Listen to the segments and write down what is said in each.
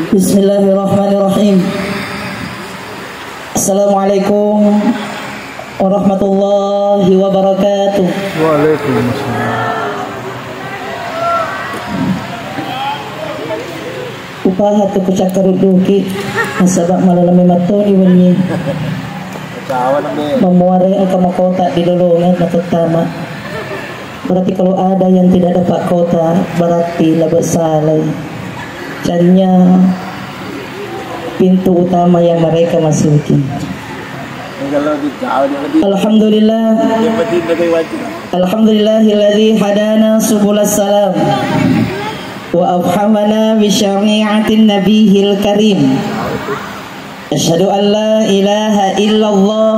Bismillahirrahmanirrahim. Assalamualaikum warahmatullahi wabarakatuh. Waalaikumsalam. Upaha tu kucak karuduki nasabak malalami matoni wani memuari ang kamakota di lulungan na pertama. Berarti kalau ada yang tidak dapat kota berarti labas salay. Caranya pintu utama yang mereka masuki. Alhamdulillah. Alhamdulillahilladzi hadana subulas salam wa afhamana bi syari'atin nabiyil karim. Asyhadu an la ilaha illallah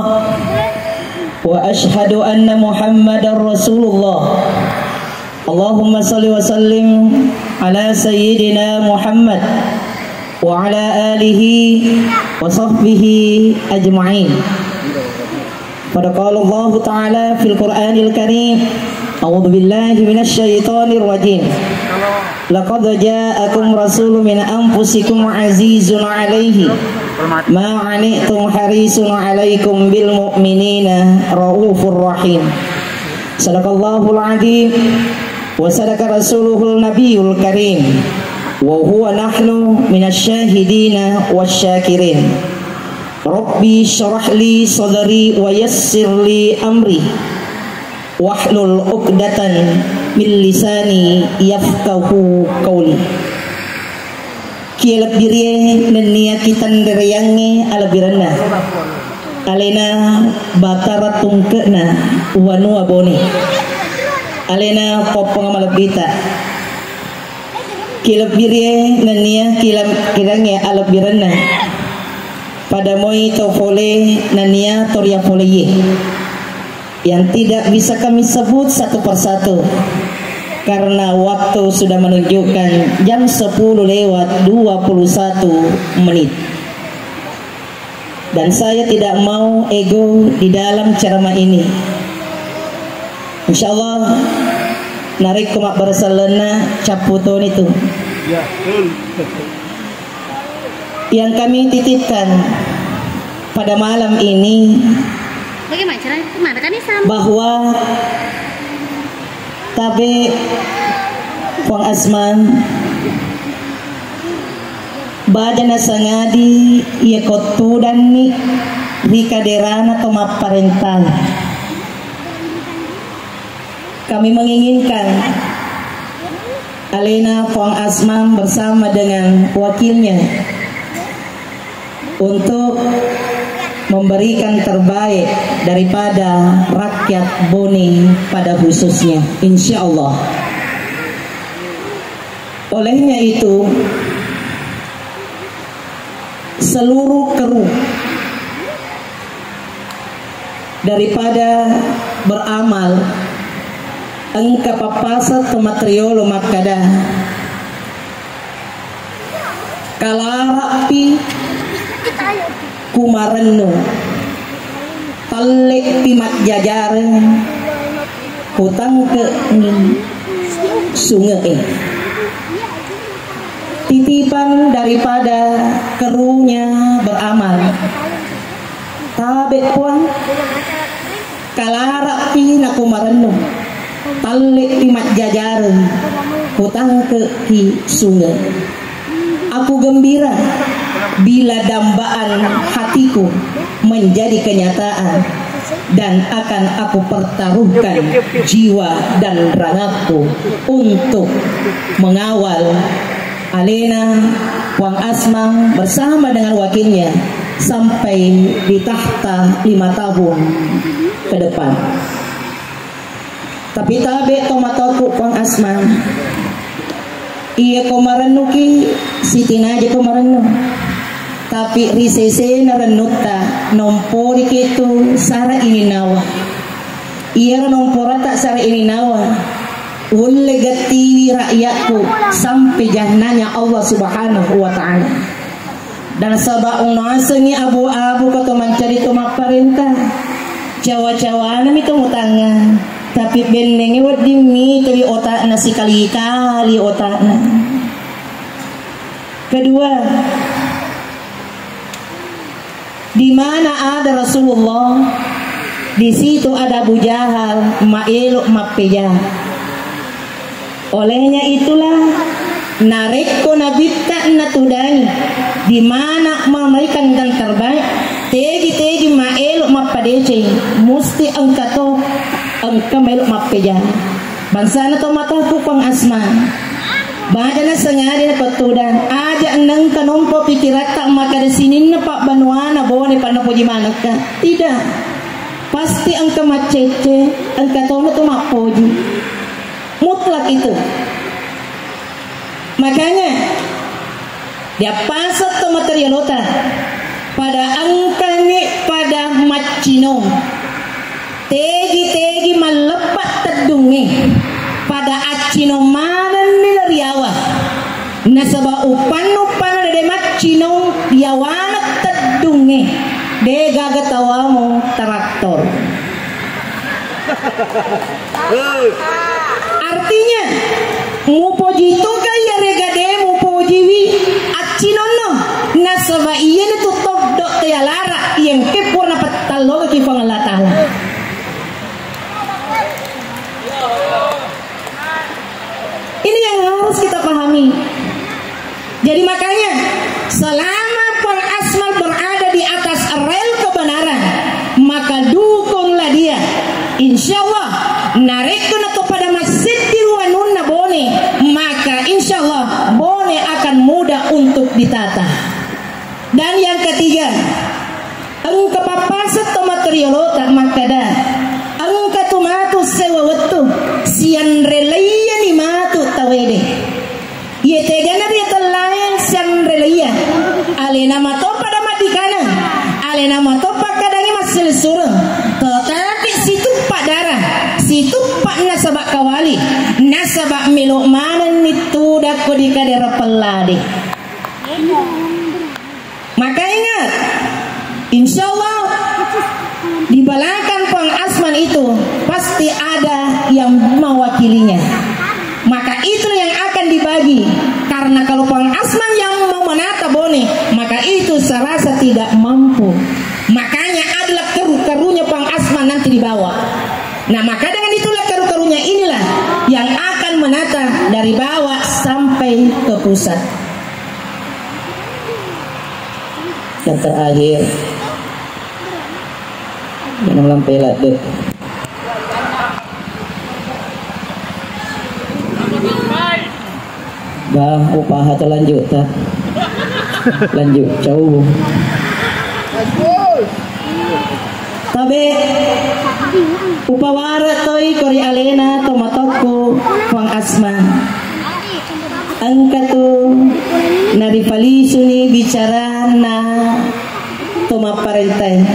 wa asyhadu anna Muhammadar Rasulullah. Allahumma salli wa sallim ala sayyidina Muhammad wa ala alihi wa sahbihi ajma'in. Qala Allah Ta'ala fil Qur'anil Karim, a'udzu billahi minasy syaithanir rajim. Laqad ja'akum rasulun min anfusikum 'azizun 'alaihi ma 'anittum harisun 'alaikum bil mu'minina raufur rahim. Sadaqallahul 'azim wa sadaqa rasuluhul nabiyul karim wa huwa nahnu minasyahidina wasyakirin. Rabbi syrah li sadri wa yassir li amri wahlul 'uqdatan min lisani yafqahu qawli. Kialap diri nenia kitan dereyange alabirana alena batara tungkena wanu abone alena popong malabita. Kialap diri nenia kirange alabirana pada moi tofole nania toria foleye yang tidak bisa kami sebut satu persatu karena waktu sudah menunjukkan jam 10:21 dan saya tidak mau ego di dalam ceramah ini. Insyaallah narik kumak berselena caputon itu yang kami titipkan pada malam ini bahwa tabe Puang Asman badana sangadi ia kotudan ni di kaderana atau maparental. Kami menginginkan Alena Puang Asman bersama dengan wakilnya untuk memberikan terbaik daripada rakyat Bone pada khususnya, insya Allah. Olehnya itu seluruh kru daripada beramal engka papasa tomatriolo makada kalarapi kumarenno talek timat jajaran hutang ke sungai titipan daripada kerunya beramal tabe puan kalarapi na kumarenno talek timat jajaran hutang ke sungai. Aku gembira bila dambaan hatiku menjadi kenyataan dan akan aku pertaruhkan jiwa dan ragaku untuk mengawal Alena Puang Asman bersama dengan wakilnya sampai di tahta 5 tahun ke depan. Tapi tabe tomatoku Puang Asman iya komarenuki Siti Naja komarenu tapi risese narenuta nompori kitu sara ini nawa iya nomporata sara ini nawa ulle gatiwi rakyatku sampai jahananya Allah Subhanahu wa ta'ala. Dan sabaung nasengi abu-abu kata mencari tomak perintah cawa-cawana itu mutangan tapi benenge wadimi tapi otak nasi kali-kali otakna Kedua, di mana ada Rasulullah, di situ ada Abu Jahal, Ma'iluk Mappeja. Olehnya itulah nareko nabita natudai, di mana memberikan dan terbaik, tegi Ma'iluk Mappadece, musti angkato angka Ma'iluk Mappeja. Bangsa na to mataku pang asma. Baca na sangari na patudan aja nang kanompo pikirat tak maka di sini na pak banuana bone pa na puji manak ka. Tidak. Pasti ang kamacece, ang katono to mapoji. Mutlak itu. Makanya dia pasat to materialota pada angkani pada macino. Tegi malepat tedungi pada acino manan nilariawa nasaba upan de macino diawana tedungi de gagatawamo traktor. Artinya mupoji itu kaya regade mupojiwi acino no nasaba iya ni tutok dok teyalara yang kepurna petalo ki pangalatala. Ini yang harus kita pahami. Jadi makanya selama Pang Asmal berada di atas rel kebenaran, maka dukunglah dia. Insya Allah narikun atau pada masjid di Ruanuna Bone, maka insya Allah Bone akan mudah untuk ditata. Dan yang ketiga, ang kapapasat to materialota makada ang katumatu sewawatu sian relaya ni matu tawede ye tegana dia telayang sian relaya alena mato pada mati kanan alena mato pakadangi masil surung tetapi situ pak darah situ pak nasabak kawali nasabak miluk manan itu dako dikadera pelade. Maka ingat, insya Allah di belakang Pang Asman itu pasti ada yang mewakilinya. Maka itu yang akan dibagi. Karena kalau Pang Asman yang mau menata Bone, maka itu saya rasa tidak mampu. Makanya adalah keru-kerunya Pang Asman nanti dibawa. Nah maka dengan itulah keru-kerunya inilah yang akan menata dari bawah sampai ke pusat. Yang terakhir, jangan lampai deh. Bah, upah atau lanjut tak? Lanjut, jauh. Tabe, upawara toy kori alena tomatoko Pang Asma. Angka tu naripali suni bicara na tumaparentai.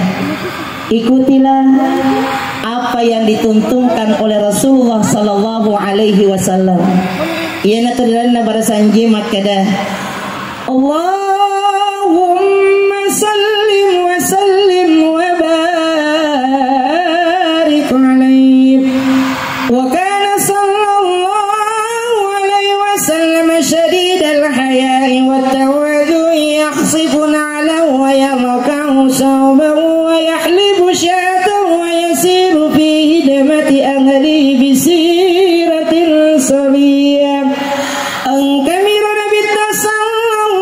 Ikutilah apa yang dituntunkan oleh Rasulullah sallallahu alaihi wasallam. Ia natulana barasanji makada. Allahumma sallim wa sallim wa barik alaihi. Wa kana sallallahu alaihi wasallam shadidal haya'i wa tawadhu'i yakhsifun 'ala wa yamkahu sawbahu wa yahlibu syatahu wa yasiru fi hidmati ahlihi bisiratil sabiyah. Angkamira Nabi sallallahu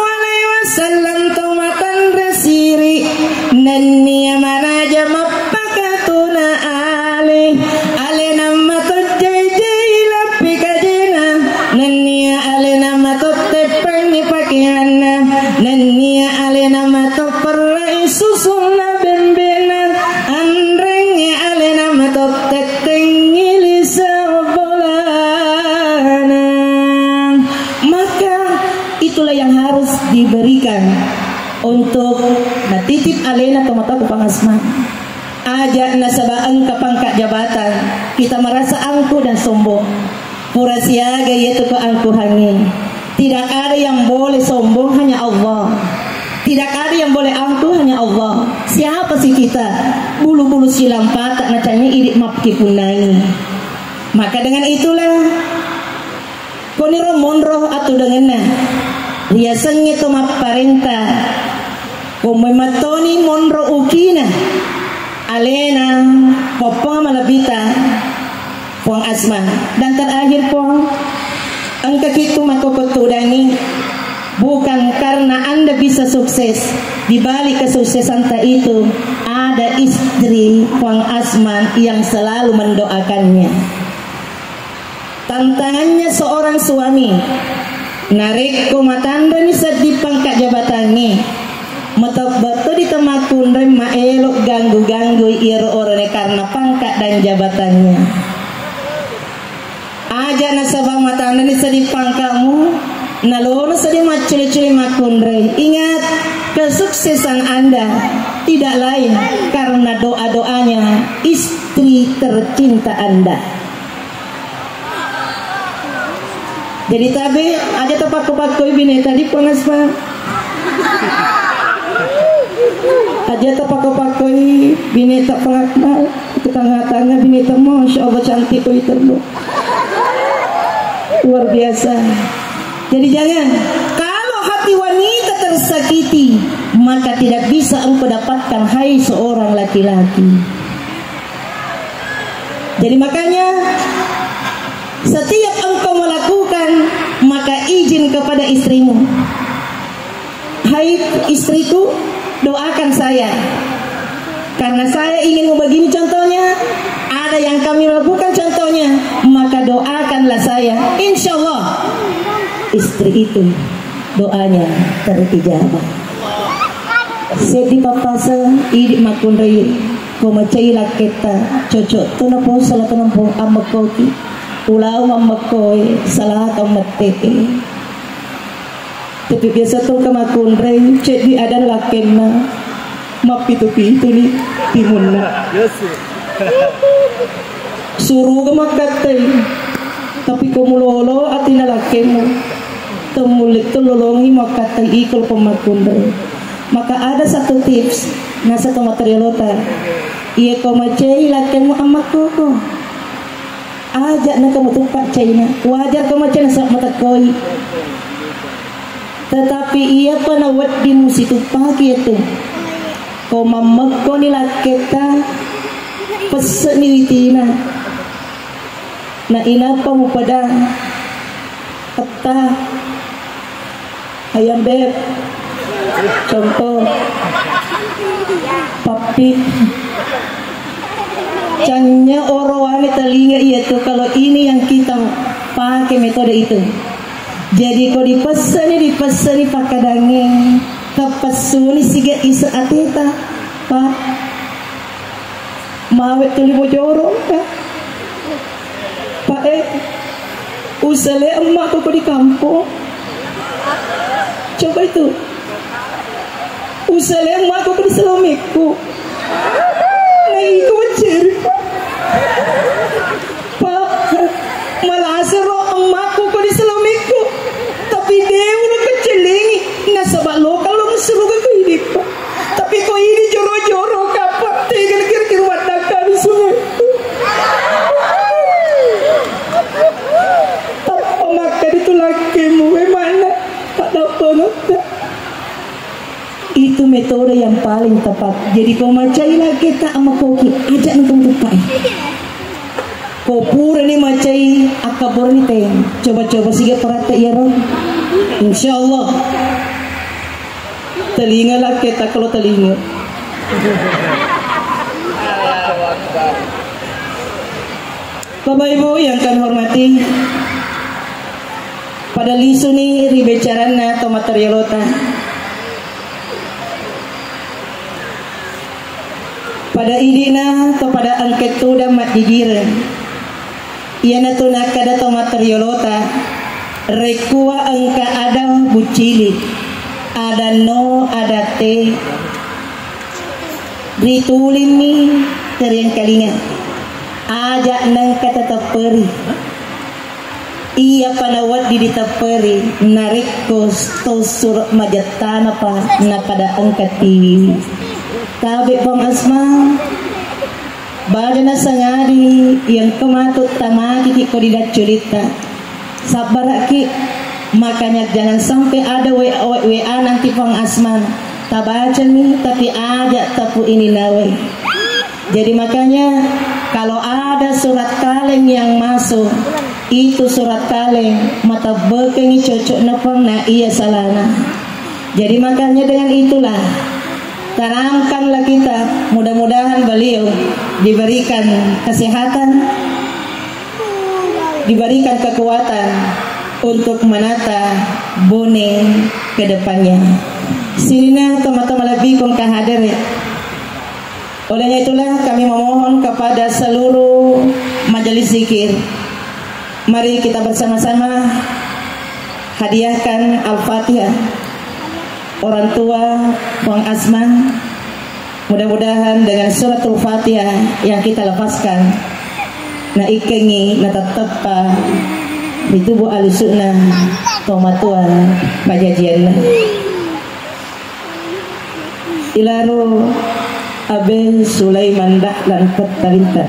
alaihi wasallam tumatan rasiri nanniya manaja mappakatuna alih alena matujjai lapikajina nanniya alena matutepani pakihana nanniya alena matuperrai susunna bembena andrengi alena matutetengi lisabolana. Maka itulah yang harus diberikan untuk natitip alena tomataku Pang Asma. Aja nasabaan ke pangkat jabatan kita merasa angkuh dan sombong. Pura siaga yaitu keangkuhannya. Tidak ada yang boleh sombong, hanya Allah. Tidak ada yang boleh angkuh, hanya Allah. Siapa sih kita? Bulu-bulu silam patak nacanya irik mapki punai. Maka dengan itulah koniro monro atau dengena riasang itu maparenta kumematoni monro ukina alena popong malabita puang asma dan terakhir puang angka kitu makokotudani bukan karena Anda bisa sukses. Di balik kesuksesan itu ada istri Puang Asman yang selalu mendoakannya. Tantangannya seorang suami narik kumatanda ni sedih pangkat jabatannya matok betul di temakun rema elok ganggu-ganggu iro orane karena pangkat dan jabatannya. Aja nasabang matanda ni sedih pangkamu nalono sedih maculi-culi makundre. Ingat, kesuksesan Anda tidak lain karena doa-doanya istri tercinta Anda. Jadi tabe aja tepak-pakoi bini tadi pengasma. Aja tepak-pakoi bini tak pengakmal tengah-tengah bini temu insya Allah cantik koi terbu. Luar biasa. Jadi jangan, kalau hati wanita tersakiti, maka tidak bisa engkau dapatkan hai seorang laki-laki. Jadi makanya setiap engkau melakukan, maka izin kepada istrimu. Hai istriku, doakan saya. Karena saya ingin begini contohnya, ada yang kami lakukan contohnya, maka doakanlah saya. Insya Allah istri itu doanya terijabah. Sedi papasa idik makundai komacai laketa cocok tu napo salah tu napo amakoki ulau mamakoi salah kamate. Tapi biasa tu kamakundai cedi ada lakena mapitu-pitu ni timunna suruh kamakate tapi kumulolo atina lakena temulik tulolongi makatai ikul pemakundai. Maka ada satu tips nasa materialota iya komacei lakemu amak koko ajak na kamu tumpak China wajar komacei nasa matakoi tetapi iya panawat di musitu pagi itu komamak ko nila kita pesen nilitina na inapa mo pada kata ayam beb contoh papi cannya orang telinga itu kalau ini yang kita pakai metode itu. Jadi kalau dipesani pakadangnya kapasuni siga isa ateta pak mawet tuli bojoro pak usale emak aku di kampung. Coba itu usale emak aku di selamiku nah itu wajar pak malasero emak aku di selamiku tapi dia udah kecelingi nah sebab lokal lo seru ke hidup pak tapi kok ini joro-joro kapak tinggal kira-kira wadakan semua apa makan itu lakimu mana tak dapat itu metode yang paling tepat. Jadi kau macai lah kita sama koki ajak nonton tupai kau pura ni macai akabur ni teh coba-coba siga perhati ya Ron insyaallah telinga lah kita kalau telinga Bapak Ibu yang kami hormati pada lisu ni ribecarana atau materialota pada idina atau pada angket tu dan mat digira iana tu nak ada atau materialota rekua angka ada bucili ada no ada te ditulin ni teriang kalinga ajak nang kata taperi iya panawat di ditaperi narikos tosur majatana pa na kada angkat TV tabi pang asma bada na sangadi yang kematut tamaki ko didat culita sabar ki, makanya jangan sampai ada WA nanti Pang Asman tak baca nih tapi ada tapu ini nawe. Jadi makanya kalau ada surat kaleng yang masuk, itu surat kaleng mata bekengi cocok nepang na iya salana. Jadi makanya dengan itulah tanamkanlah kita, mudah-mudahan beliau diberikan kesehatan, diberikan kekuatan untuk menata Boneng ke depannya. Sirina teman-teman lebih kong kahadir. Olehnya itulah kami memohon kepada seluruh majelis zikir, mari kita bersama-sama hadiahkan Al-Fatihah orang tua Bang Asman. Mudah-mudahan dengan suratul Fatihah yang kita lepaskan na ikengi na tatapa di tubuh alusuna tomatuan pajajian ilaru Aben Sulaiman Dahlan Pettalinta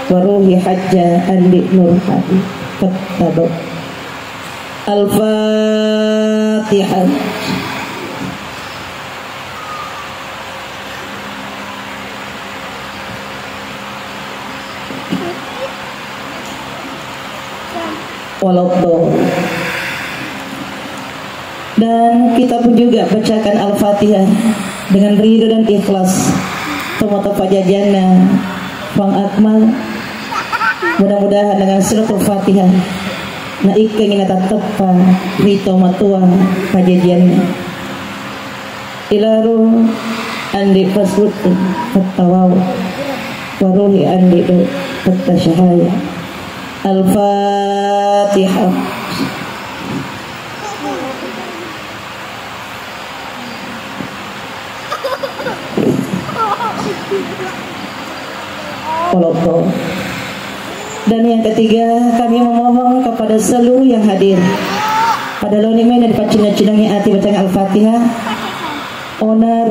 waruhi hajja andi nur hadi pettabo. Al-Fatihah. Walau. Dan kita pun juga bacakan Al-Fatihah dengan ridho dan ikhlas. Tomata pajajana Bang Akmal, mudah-mudahan dengan surat Al-Fatihah na ikengin na tatapa rito matuang pajajanna ilaru andi pasrutin pattawaw waruhi andi do pattasyahaya. Al-Fatihah. Walau. Dan yang ketiga, kami memohon kepada seluruh yang hadir pada lonimen dan pacina-cinangi hati bacaan Al-Fatihah, owner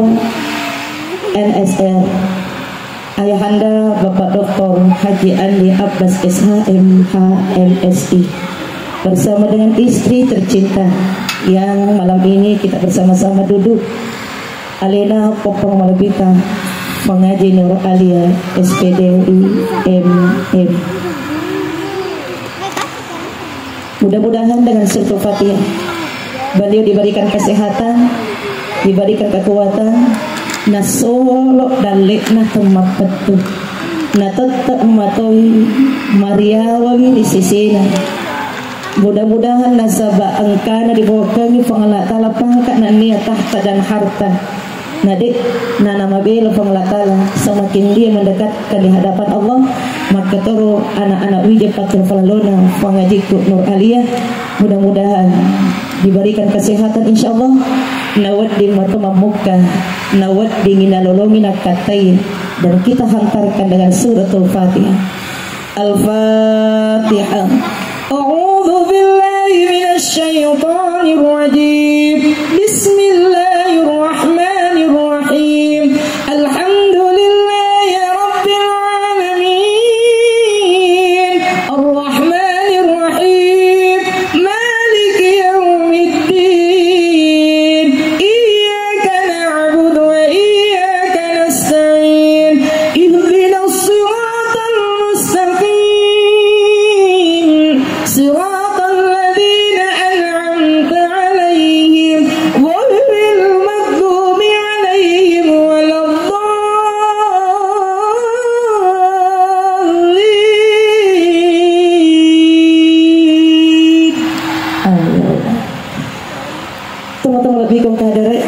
NSR Ayahanda Bapak Dr. Haji Andi Abbas SHMH MSI bersama dengan istri tercinta yang malam ini kita bersama-sama duduk, Alena Popong Malabita, pengaji Nur Alia SPDI MM. Mudah-mudahan dengan suratul Fatihah beliau diberikan kesehatan, diberikan kekuatan, nasolok dan lekna temapatu, na tetap matoi mariawawi di sisina. Mudah-mudahan nasabah angkana dibawa kami pengalat tala pangkat na niat tahta dan harta. Nadik na nama bela pengelatala semakin dia mendekatkan di hadapan Allah, maka toro anak-anak wijab patul falalona pengajiku Nur Aliyah mudah-mudahan diberikan kesehatan insyaallah. Nawad di matumamukka, nawad di ngiналоломи nakatain, dan kita hantarkan dengan suratul Fatihah. Al-Fatihah. A'udzu billahi minasy syaithanir rajim. Bismillahirrahmanirrahim. Alhamdulillahi rabbil alamin. Ar-Rahmanir Rahim. Maliki yaumiddin. Iyyaka na'budu wa iyyaka nasta'in. Ihdinas siratal mustaqim. Siratal ladzina an'amta 'alaihim ghairil maghdubi 'alaihim waladdallin. Teman-teman lebih kong kadare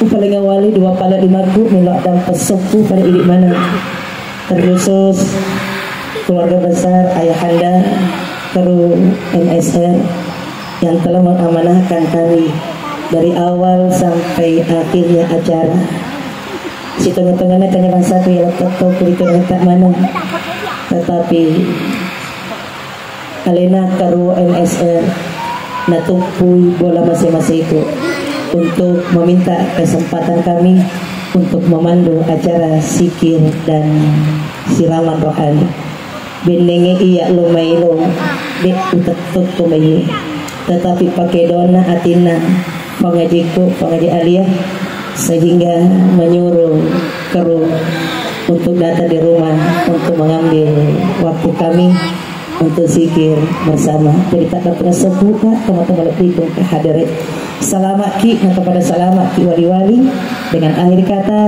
upaling awali dua pala di margu melak dan pesepu pada idik mana terkhusus keluarga besar Ayahanda Keru NSR yang telah mengamanahkan kami dari awal sampai akhirnya acara. Si tengah-tengahnya tanya bahasa tu yang tetap berikan tak mana, tetapi Alena Keru NSR natupui bola masing-masing itu untuk meminta kesempatan kami untuk memandu acara zikir dan siraman rohani. benenge iya lumailo dek utek kumayi tetapi pakai dona atina pengaji aliyah sehingga menyuruh kru untuk datang di rumah untuk mengambil waktu kami untuk zikir bersama. Jadi tak dapat sebut teman-teman lebih ke hadirin. Selamat ki kepada selamat ki wali-wali dengan akhir kata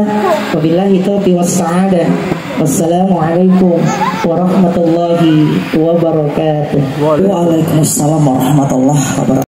wabillahi taufiq wassa'adah. Wassalamualaikum warahmatullahi wabarakatuh. Waalaikumsalam warahmatullahi wabarakatuh.